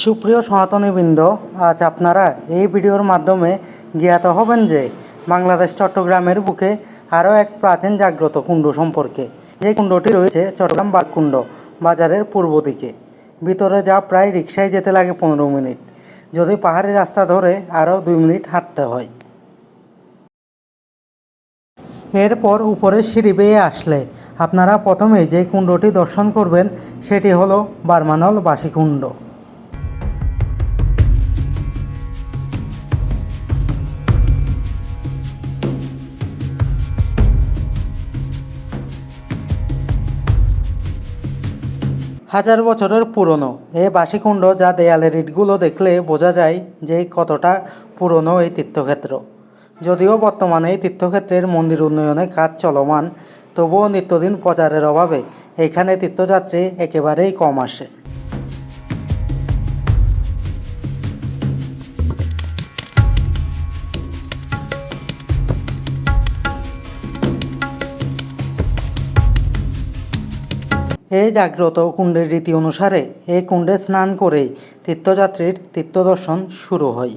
সুপ্রিয় সনাতনীবৃন্দ, আজ আপনারা এই ভিডিওর মাধ্যমে জ্ঞাত হবেন যে বাংলাদেশ চট্টগ্রামের বুকে আরও এক প্রাচীন জাগ্রত কুণ্ড সম্পর্কে। এই কুণ্ডটি রয়েছে চট্টগ্রাম বাগকুণ্ড বাজারের পূর্ব দিকে। ভিতরে যা প্রায় রিকশায় যেতে লাগে 15 মিনিট, যদি পাহাড়ি রাস্তা ধরে আরও 2 মিনিট হাঁটতে হয়। এরপর উপরে সিঁড়ি বেয়ে আসলে আপনারা প্রথমে যে কুণ্ডটি দর্শন করবেন সেটি হলো বারমানল বাসিকুণ্ড। হাজার বছরের পুরনো এই বাসিকুণ্ড, যা দেয়ালের ইটগুলো দেখলে বোঝা যায় যে কতটা পুরনো এই তীর্থক্ষেত্র। যদিও বর্তমানে এই তীর্থক্ষেত্রের মন্দির উন্নয়নে কাজ চলমান, তবুও নিত্যদিন প্রচারের অভাবে এখানে তীর্থযাত্রী একেবারেই কম আসে। এই জাগ্রত কুণ্ডের রীতি অনুসারে এই কুণ্ডে স্নান করেই তীর্থযাত্রীর তীর্থদর্শন শুরু হয়।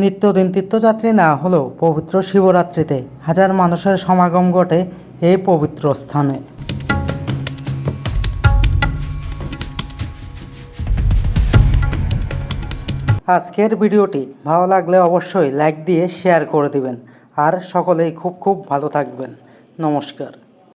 নিত্যদিন তীর্থযাত্রী না হলেও পবিত্র শিবরাত্রিতে হাজার মানুষের সমাগম ঘটে এই পবিত্র স্থানে। আজকের ভিডিওটি ভালো লাগলে অবশ্যই লাইক দিয়ে শেয়ার করে দিবেন। আর সকলেই খুব ভালো থাকবেন। নমস্কার।